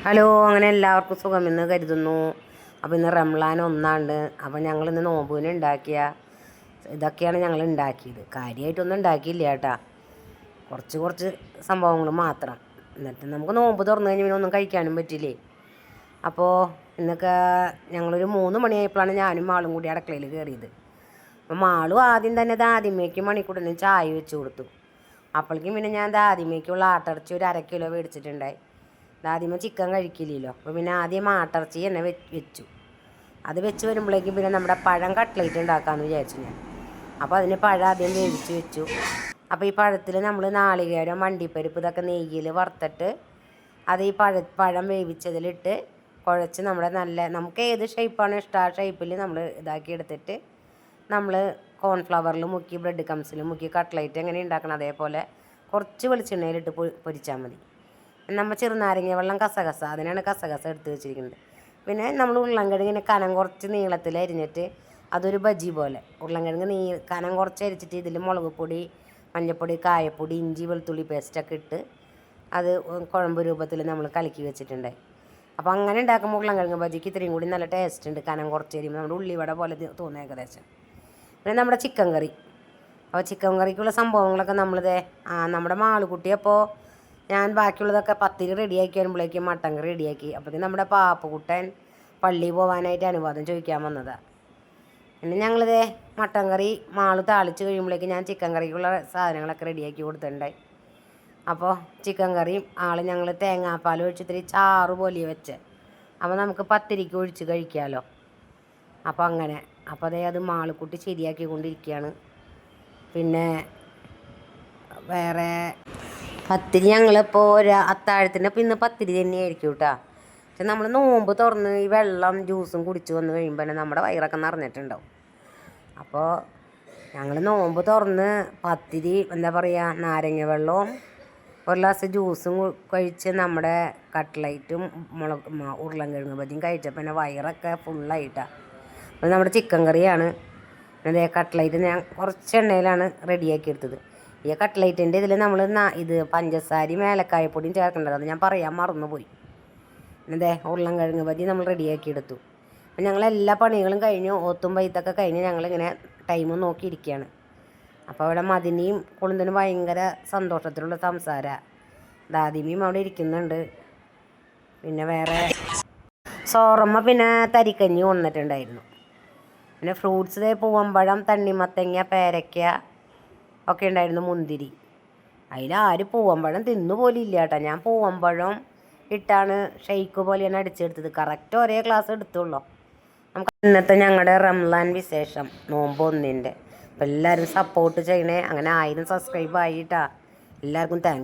Hello, അങ്ങനെ എല്ലാവർക്കും സുഖമെന്ന് കരുതുന്നു. അപ്പോൾ ഇന്ന് റംളാൻ ഒന്നാണ്ട്. അപ്പോൾ ഞങ്ങളിന്ന് നോമ്പുവിന് ഉണ്ടാക്കിയ ഇതൊക്കെയാണ് ഞങ്ങൾ ഉണ്ടാക്കിയത്. കാര്യമായിട്ടൊന്നും ഉണ്ടാക്കിയില്ല കേട്ടാ, കുറച്ച് സംഭവങ്ങൾ മാത്രം. എന്നിട്ട് നമുക്ക് നോമ്പ് തുറന്നു കഴിഞ്ഞ് പിന്നെ ഒന്നും കഴിക്കാനും പറ്റില്ലേ. അപ്പോൾ ഇന്നൊക്കെ ഞങ്ങളൊരു 3 മണിയായപ്പോഴാണ് ഞാനും മാളും കൂടി അടുക്കളയിൽ കയറിയത്. അപ്പോൾ മാളും ആദ്യം തന്നെ ആദ്യമേക്ക് മണിക്കൂറിന് ചായ വെച്ച് കൊടുത്തു. അപ്പോഴേക്കും പിന്നെ ഞാൻ ആദ്യമേക്കുള്ള ആട്ടിറച്ചി ഒരു 1/2 കിലോ മേടിച്ചിട്ടുണ്ടായി. ആദ്യമേ ചിക്കൻ കഴിക്കില്ലല്ലോ, അപ്പോൾ പിന്നെ ആദ്യം ആട്ടിറച്ചി തന്നെ വെച്ചു. അത് വെച്ച് വരുമ്പോഴേക്കും പിന്നെ നമ്മുടെ പഴം കട്ട്ലേറ്റ് ഉണ്ടാക്കാമെന്ന് വിചാരിച്ചു ഞാൻ. അപ്പോൾ അതിന് പഴം ആദ്യം വേവിച്ച് വെച്ചു. അപ്പോൾ ഈ പഴത്തിൽ നമ്മൾ നാളികേരം, വണ്ടിപ്പരിപ്പ് ഇതൊക്കെ നെയ്യിൽ വറുത്തിട്ട് അത് ഈ പഴം വേവിച്ചതിലിട്ട് കുഴച്ച് നമുക്ക് ഏത് ഷേപ്പാണ് ഇഷ്ടം ആ ഷേപ്പിൽ നമ്മൾ ഇതാക്കി എടുത്തിട്ട് നമ്മൾ കോൺഫ്ലവറിൽ മുക്കി ബ്രെഡ് കംസിൽ മുക്കി കട്ട്ലേറ്റ് എങ്ങനെ ഉണ്ടാക്കണം അതേപോലെ കുറച്ച് വെളിച്ചെണ്ണയിലിട്ട് പൊരിച്ചാൽ മതി. നമ്മൾ ചെറുനാരങ്ങ വെള്ളം കസകസ, അതിനാണ് കസകസ എടുത്ത് വെച്ചിരിക്കുന്നത്. പിന്നെ നമ്മൾ ഉരുളൻകിഴങ്ങിനെ കനം കുറച്ച് നീളത്തിൽ അരിഞ്ഞിട്ട് അതൊരു ബജി പോലെ ഉരുളൻകിഴങ്ങ് കനം കുറച്ച് അരിച്ചിട്ട് ഇതിൽ മുളക് പൊടി, മഞ്ഞൾപ്പൊടി, കായപ്പൊടി, ഇഞ്ചി വെളുത്തുള്ളി പേസ്റ്റൊക്കെ ഇട്ട് അത് കുഴമ്പ് രൂപത്തിൽ നമ്മൾ കലക്കി വെച്ചിട്ടുണ്ടായി. അപ്പോൾ അങ്ങനെ ഉണ്ടാക്കുമ്പോൾ ഉരുളൻകിഴങ്ങ് ബജിക്ക് ഇത്രയും കൂടി നല്ല ടേസ്റ്റ് ഉണ്ട്. കനം കുറച്ച് കഴിയുമ്പോൾ നമ്മുടെ ഉള്ളിവട പോലെ തോന്നുക ഏകദേശം. പിന്നെ നമ്മുടെ ചിക്കൻ കറി. അപ്പോൾ ചിക്കൻ കറിക്കുള്ള സംഭവങ്ങളൊക്കെ നമ്മുടെ മാളുകുട്ടിയപ്പോൾ ഞാൻ ബാക്കിയുള്ളതൊക്കെ പത്തിരി റെഡിയാക്കി വരുമ്പോഴേക്കും മട്ടൻ കറി റെഡിയാക്കി. അപ്പോഴത്തേക്കും നമ്മുടെ പാപ്പുകുട്ടൻ പള്ളിയിൽ പോകാനായിട്ട് അനുവാദം ചോദിക്കാൻ വന്നതാണ്. പിന്നെ ഞങ്ങളിതേ മട്ടൻ കറി മാള് താളിച്ച് കഴിയുമ്പോഴേക്കും ഞാൻ ചിക്കൻ കറിക്കുള്ള സാധനങ്ങളൊക്കെ റെഡിയാക്കി കൊടുത്തിട്ടുണ്ടായി. അപ്പോൾ ചിക്കൻ കറിയും ഞങ്ങൾ തേങ്ങാപ്പാൽ ഒഴിച്ച് ഇത്തിരി ചാറ് പോലെ വെച്ച്, അപ്പോൾ നമുക്ക് പത്തിരിക്ക് ഒഴിച്ച് കഴിക്കാമല്ലോ. അപ്പോൾ അങ്ങനെ അത് മാളുക്കുട്ടി ശരിയാക്കി കൊണ്ടിരിക്കുകയാണ്. പിന്നെ വേറെ പത്തിരി ഞങ്ങളിപ്പോൾ അത്താഴത്തിന് ഇന്ന് പത്തിരി തന്നെയായിരിക്കും കേട്ടോ. പക്ഷെ നമ്മൾ നോമ്പ് തുറന്ന് ഈ വെള്ളം ജ്യൂസും കുടിച്ച് വന്ന് കഴിയുമ്പോൾ തന്നെ നമ്മുടെ വയറൊക്കെ നിറഞ്ഞിട്ടുണ്ടാവും. അപ്പോൾ ഞങ്ങൾ നോമ്പ് തുറന്ന് പത്തിരി എന്താ പറയുക, നാരങ്ങ വെള്ളവും 1 ഗ്ലാസ് ജ്യൂസും കഴിച്ച് നമ്മുടെ കട്ട്ലൈറ്റും ഉരുളൻകിഴങ്ങ് ബജിയും കഴിച്ചപ്പോൾ പിന്നെ വയറൊക്കെ ഫുള്ളായിട്ടാണ്. അപ്പോൾ നമ്മുടെ ചിക്കൻ കറിയാണ്. അതേ കട്ട്ലൈറ്റ് ഞാൻ കുറച്ച് എണ്ണയിലാണ് റെഡിയാക്കി എടുത്തത്. ഈ കട്ട്ലൈറ്റിൻ്റെ ഇതിൽ നമ്മൾ പഞ്ചസാരയും ഏലക്കായപ്പൊടിയും ചേർക്കേണ്ടത്, അത് ഞാൻ പറയാൻ മറന്നുപോയി. ഉരുളൻകിഴങ്ങ് ബജി നമ്മൾ റെഡിയാക്കി എടുത്തു. അപ്പം ഞങ്ങളെല്ലാ പണികളും കഴിഞ്ഞു, ഓത്തും വൈത്തൊക്കെ കഴിഞ്ഞ് ഞങ്ങളിങ്ങനെ ടൈമും നോക്കിയിരിക്കുകയാണ്. അപ്പോൾ അവിടെ മദിനിയും കുളുന്തനും ഭയങ്കര സന്തോഷത്തിലുള്ള സംസാരമാണ്. ദാദിമിയും അവിടെ ഇരിക്കുന്നുണ്ട്. പിന്നെ വേറെ സോറമ്മ പിന്നെ തരിക്കഞ്ഞി കൊണ്ടിട്ടുണ്ടായിരുന്നു. പിന്നെ ഫ്രൂട്ട്സ് പൂവമ്പഴം, തണ്ണിമത്തങ്ങ, പേരയ്ക്ക ഒക്കെ ഉണ്ടായിരുന്നു, മുന്തിരി. അതിലാരും പൂവമ്പഴം തിന്നുപോലും ഇല്ല കേട്ടോ. ഞാൻ പൂവമ്പഴം ഇട്ടാണ് ഷെയ്ക്ക് പോലെയാണ് അടിച്ചെടുത്തത്. കറക്റ്റ് ഒരേ ഗ്ലാസ് എടുത്തുള്ളൂ. നമുക്ക് ഇന്നത്തെ ഞങ്ങളുടെ റംളാൻ വിശേഷം നോമ്പ് 1-ൻ്റെ. അപ്പോൾ എല്ലാവരും സപ്പോർട്ട് ചെയ്യണേ. അങ്ങനെ 1000 സബ്സ്ക്രൈബ് ആയിട്ടാ. എല്ലാവർക്കും താങ്ക്സ്.